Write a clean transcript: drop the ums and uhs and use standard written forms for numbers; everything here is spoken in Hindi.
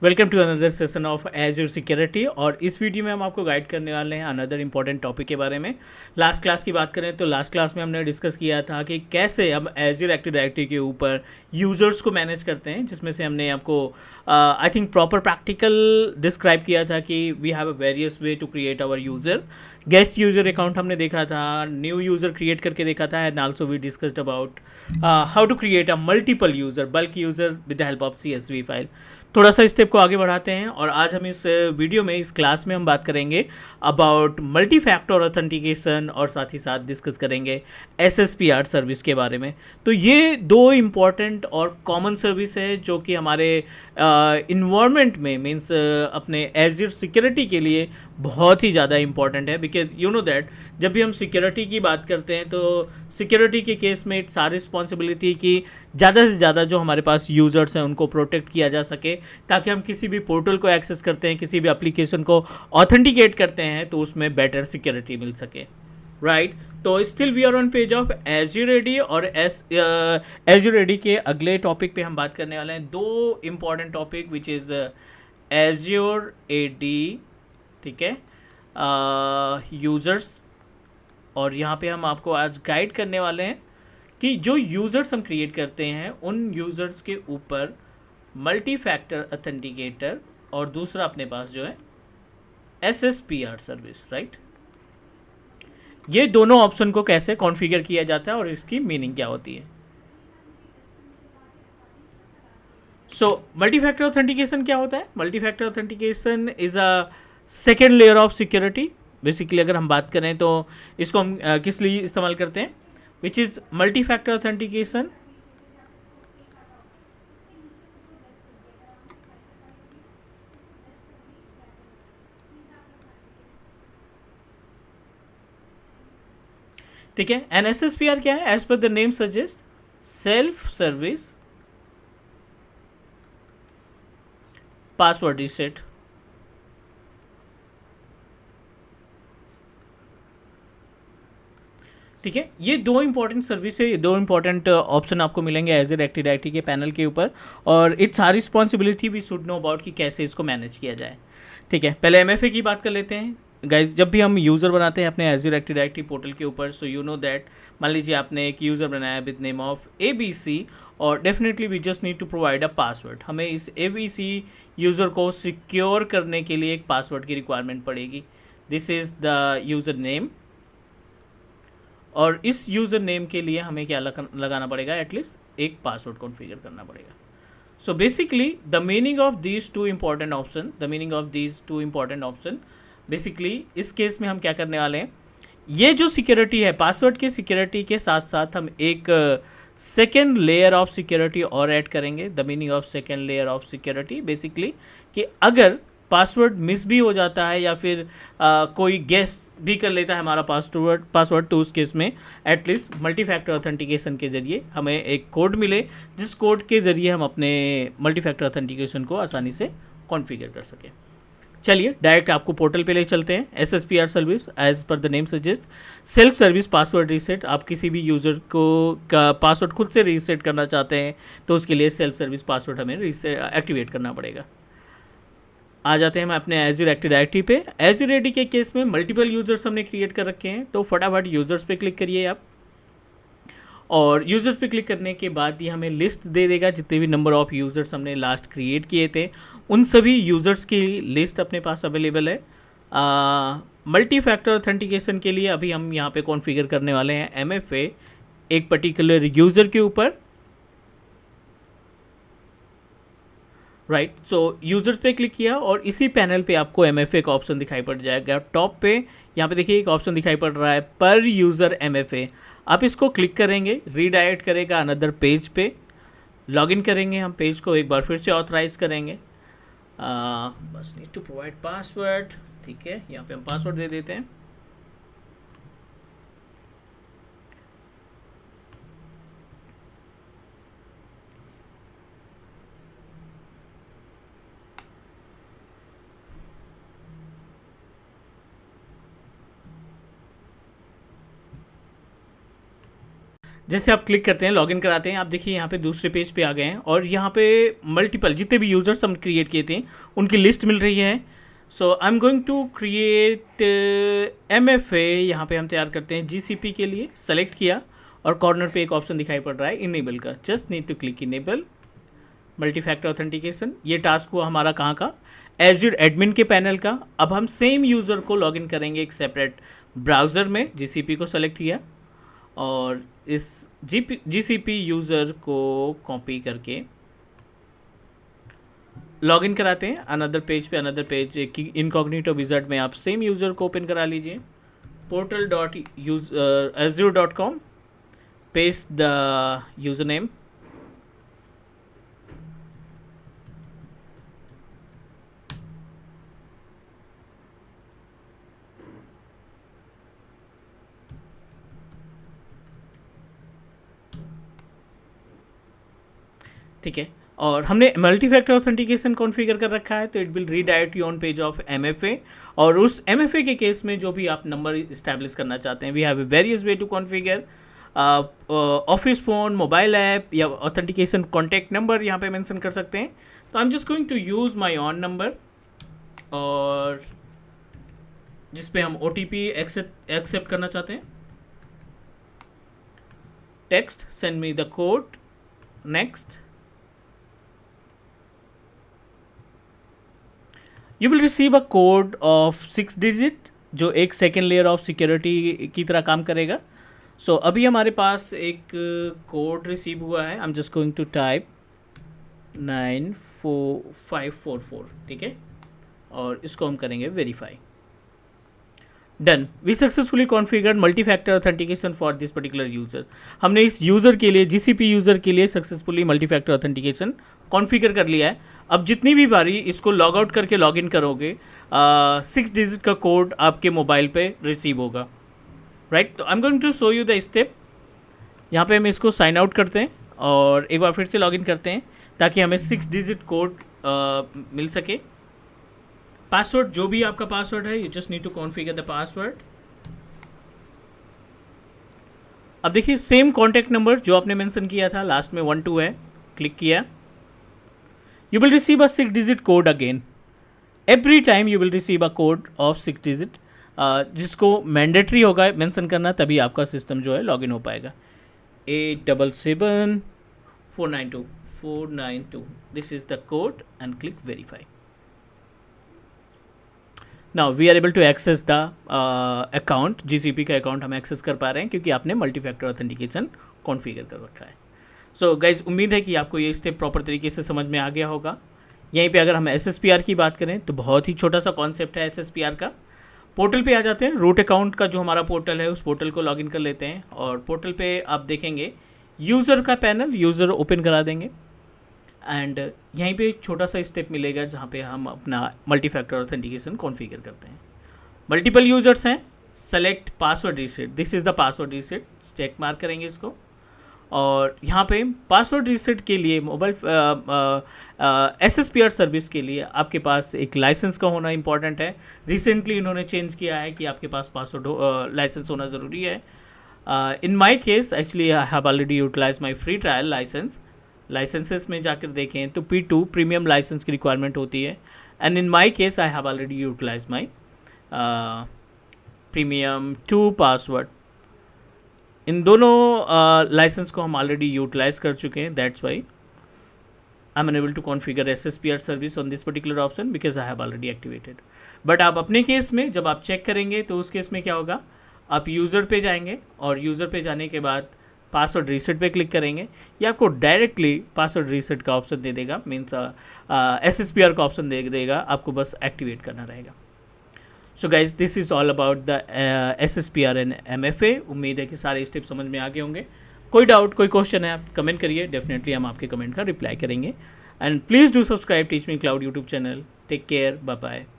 Welcome to another session of Azure security. और इस वीडियो में हम आपको गाइड करने वाले हैं अनदर इंपॉर्टेंट टॉपिक के बारे में। लास्ट क्लास की बात करें तो लास्ट क्लास में हमने डिस्कस किया था कि कैसे हम एज्योर एक्टिव डायरेक्टरी के ऊपर यूजर्स को मैनेज करते हैं, जिसमें से हमने आपको I think proper practical describe किया था कि we have a various way to create our user. Guest user account हमने देखा था, न्यू यूज़र क्रिएट करके देखा था, and also we discussed about how to create a multiple user, bulk user with the help of CSV file. थोड़ा सा स्टेप को आगे बढ़ाते हैं और आज हम इस वीडियो में, इस क्लास में हम बात करेंगे अबाउट मल्टी फैक्टर ऑथेंटिकेशन और साथ ही साथ डिस्कस करेंगे SSPR सर्विस के बारे में। तो ये दो इम्पॉर्टेंट और कॉमन सर्विस है जो कि हमारे इन्वायरमेंट में मीन्स अपने एज्योर सिक्योरिटी के लिए बहुत ही ज़्यादा इंपॉर्टेंट है। बिकॉज यू नो दैट जब भी हम सिक्योरिटी की बात करते हैं तो सिक्योरिटी के केस में इट्स आर रिस्पॉन्सिबिलिटी कि ज़्यादा से ज़्यादा जो हमारे पास यूज़र्स हैं उनको प्रोटेक्ट किया जा सके, ताकि हम किसी भी पोर्टल को एक्सेस करते हैं, किसी भी एप्लीकेशन को ऑथेंटिकेट करते हैं तो उसमें बेटर सिक्योरिटी मिल सके, राइट। तो still we are on page of Azure AD और एज्योर एडी के अगले टॉपिक पे हम बात करने वाले हैं दो important topic which is Azure AD, ठीक है, यूज़र्स। और यहाँ पे हम आपको आज गाइड करने वाले हैं कि जो यूज़र्स हम क्रिएट करते हैं उन यूज़र्स के ऊपर मल्टी फैक्टर ऑथेंटिकेटर और दूसरा अपने पास जो है SSPR सर्विस, राइट। ये दोनों ऑप्शन को कैसे कॉन्फ़िगर किया जाता है और इसकी मीनिंग क्या होती है। सो मल्टी फैक्टर ऑथेंटिकेशन क्या होता है? Multi factor authentication is a second layer of security. Basically अगर हम बात करें तो इसको हम किस लिए इस्तेमाल करते हैं, which is multi factor authentication ठीक है। एन SSPR क्या है? As per the name suggest self service password reset. ठीक है, ये दो इंपॉर्टेंट सर्विस है, ये दो इंपॉर्टेंट ऑप्शन आपको मिलेंगे एज एक्टिव डायरेक्टरी के पैनल के ऊपर, और it's our responsibility we should know about कि कैसे इसको मैनेज किया जाए। ठीक है, पहले MFA की बात कर लेते हैं गाइज। जब भी हम यूज़र बनाते हैं अपने एज्योर एक्टिव डायरेक्टरी पोर्टल के ऊपर, सो यू नो दैट मान लीजिए आपने एक यूज़र बनाया विद नेम ऑफ ABC, और definitely we just need to provide a password. हमें इस ABC यूज़र को सिक्योर करने के लिए एक पासवर्ड की रिक्वायरमेंट पड़ेगी। This is the user name, और इस यूज़र नेम के लिए हमें क्या लगाना पड़ेगा, एटलीस्ट एक पासवर्ड कॉन्फ़िगर करना पड़ेगा। So basically the meaning of these two important option, basically इस केस में हम क्या करने वाले हैं, ये जो सिक्योरिटी है पासवर्ड के सिक्योरिटी के साथ साथ हम एक सेकेंड लेयर ऑफ सिक्योरिटी और ऐड करेंगे। The meaning of second layer of security basically कि अगर पासवर्ड मिस भी हो जाता है या फिर कोई गेस भी कर लेता है हमारा पासवर्ड तो उस केस में एटलीस्ट मल्टी फैक्टर ऑथेंटिकेशन के ज़रिए हमें एक कोड मिले, जिस कोड के ज़रिए हम अपने मल्टी फैक्टर ऑथेंटिकेशन को आसानी से कॉन्फ़िगर कर सकें। चलिए डायरेक्ट आपको पोर्टल पे ले चलते हैं। SSPR service as per the name suggest self service password reset. आप किसी भी यूज़र को का पासवर्ड खुद से रीसेट करना चाहते हैं तो उसके लिए सेल्फ सर्विस पासवर्ड हमें एक्टिवेट करना पड़ेगा। आ जाते हैं हम अपने एज्योर एक्टिव डायरेक्टरी पे। एज्योर एडी के केस में मल्टीपल यूज़र्स हमने क्रिएट कर रखे हैं, तो फटाफट यूज़र्स पे क्लिक करिए आप, और यूज़र्स पे क्लिक करने के बाद ये हमें लिस्ट दे देगा जितने भी नंबर ऑफ़ यूज़र्स हमने लास्ट क्रिएट किए थे, उन सभी यूज़र्स की लिस्ट अपने पास अवेलेबल है। मल्टी फैक्टर ऑथेंटिकेशन के लिए अभी हम यहाँ पे कॉन्फ़िगर करने वाले हैं MFA एक पर्टिकुलर यूज़र के ऊपर, राइट। सो यूज़र्स पे क्लिक किया और इसी पैनल पे आपको MFA का ऑप्शन दिखाई पड़ जाएगा टॉप पे। यहाँ पे देखिए एक ऑप्शन दिखाई पड़ रहा है पर यूज़र MFA। आप इसको क्लिक करेंगे, रीडायरेक्ट करेगा अनदर पेज पे। लॉगिन करेंगे हम पेज को, एक बार फिर से ऑथराइज करेंगे। बस नीड टू प्रोवाइड पासवर्ड, ठीक है, यहाँ पे हम पासवर्ड दे देते हैं। जैसे आप क्लिक करते हैं, लॉगिन कराते हैं, आप देखिए यहाँ पे दूसरे पेज पे आ गए हैं और यहाँ पे मल्टीपल जितने भी यूज़र्स हम क्रिएट किए थे उनकी लिस्ट मिल रही है। So I am going to create MFA। यहाँ पे हम तैयार करते हैं GCP के लिए, सेलेक्ट किया और कॉर्नर पे एक ऑप्शन दिखाई पड़ रहा है इनेबल का, just need to click enable multi factor authentication. ये टास्क हुआ हमारा कहाँ का, एज्योर एडमिन के पैनल का। अब हम सेम यूज़र को लॉगिन करेंगे एक सेपरेट ब्राउज़र में, GCP को सेलेक्ट किया और इस GCP यूज़र को कॉपी करके लॉगिन कराते हैं अनदर पेज पे। अनदर पेज इनकॉग्निटो विज़ार्ड में आप सेम यूज़र को ओपन करा लीजिए, portal.azure.com, paste the user name, ठीक है। और हमने मल्टी फैक्टर ऑथेंटिकेशन कॉन्फ़िगर कर रखा है, तो it will redirect you on page of MFA। और उस MFA के केस में जो भी आप नंबर इस्टेब्लिश करना चाहते हैं, we have a various way to configure, office phone, mobile app या ऑथेंटिकेशन कॉन्टैक्ट नंबर यहाँ पे मेंशन कर सकते हैं। तो I am just going to use my own number और जिस पे हम OTP एक्सेप्ट करना चाहते हैं। Text, send me the code, next. You will receive a code of 6 digit जो एक सेकेंड लेयर ऑफ सिक्योरिटी की तरह काम करेगा। सो अभी हमारे पास एक कोड रिसीव हुआ है, I am just going to type 94544, ठीक है, और इसको हम करेंगे verify. Done, we successfully configured multi factor authentication for this particular user. हमने इस यूज़र के लिए, GCP यूज़र के लिए successfully multi factor authentication configure कर लिया है। अब जितनी भी बारी इसको लॉग आउट करके लॉगिन करोगे, 6 डिजिट का कोड आपके मोबाइल पे रिसीव होगा, राइट। तो I am going to show you the step. यहाँ पे हम इसको साइन आउट करते हैं और एक बार फिर से लॉगिन करते हैं ताकि हमें 6 डिजिट कोड मिल सके। पासवर्ड, जो भी आपका पासवर्ड है, you just need to configure the password. अब देखिए सेम कॉन्टैक्ट नंबर जो आपने मेंशन किया था, लास्ट में 12 है, क्लिक किया। You will receive a 6 digit code again. Every time you will receive a code of 6 digit, जिसको मैंडेटरी होगा मेंशन करना, तभी आपका सिस्टम जो है लॉगिन हो पाएगा। 877492 this is the code and click verify. Now we are able to access the account, GCP का अकाउंट हम एक्सेस कर पा रहे हैं क्योंकि आपने मल्टी फैक्टर ऑथेंटिकेशन कॉन्फ़िगर कर रखा है। सो गाइज, उम्मीद है कि आपको ये स्टेप प्रॉपर तरीके से समझ में आ गया होगा। यहीं पे अगर हम SSPR की बात करें तो बहुत ही छोटा सा कॉन्सेप्ट है SSPR का। पोर्टल पे आ जाते हैं, रूट अकाउंट का जो हमारा पोर्टल है उस पोर्टल को लॉगिन कर लेते हैं और पोर्टल पे आप देखेंगे यूज़र का पैनल, यूज़र ओपन करा देंगे एंड यहीं पे एक छोटा सा स्टेप मिलेगा जहाँ पे हम अपना मल्टी फैक्टर ऑथेंटिकेशन कॉन्फ़िगर करते हैं। मल्टीपल यूज़र्स हैं, select password reset, this is the password reset, check mark करेंगे इसको। और यहाँ पे पासवर्ड रीसेट के लिए मोबाइल SSPR सर्विस के लिए आपके पास एक लाइसेंस का होना इंपॉर्टेंट है। रिसेंटली इन्होंने चेंज किया है कि आपके पास पासवर्ड लाइसेंस होना ज़रूरी है। In my case actually I have already utilize my free trial license. Licenses में जाकर देखें तो P2 प्रीमियम लाइसेंस की रिक्वायरमेंट होती है and in my case I have already utilize my premium 2 password. इन दोनों लाइसेंस को हम ऑलरेडी यूटिलाइज कर चुके हैं, that's why I am unable to configure SSPR service on this particular option because I have already activated. But आप अपने केस में जब आप चेक करेंगे तो उस केस में क्या होगा, आप यूज़र पे जाएंगे और यूज़र पे जाने के बाद पासवर्ड रीसेट पे क्लिक करेंगे, ये आपको डायरेक्टली पासवर्ड रीसेट का ऑप्शन दे देगा, मीन्स SSPR का ऑप्शन दे देगा, आपको बस एक्टिवेट करना रहेगा। So guys, this is all about the SSPR and MFA। उम्मीद है कि सारे स्टेप समझ में आ गए होंगे। कोई डाउट, कोई क्वेश्चन है, आप कमेंट करिए, डेफिनेटली हम आपके कमेंट का रिप्लाई करेंगे। And please do subscribe teach me cloud YouTube channel. Take care, bye bye.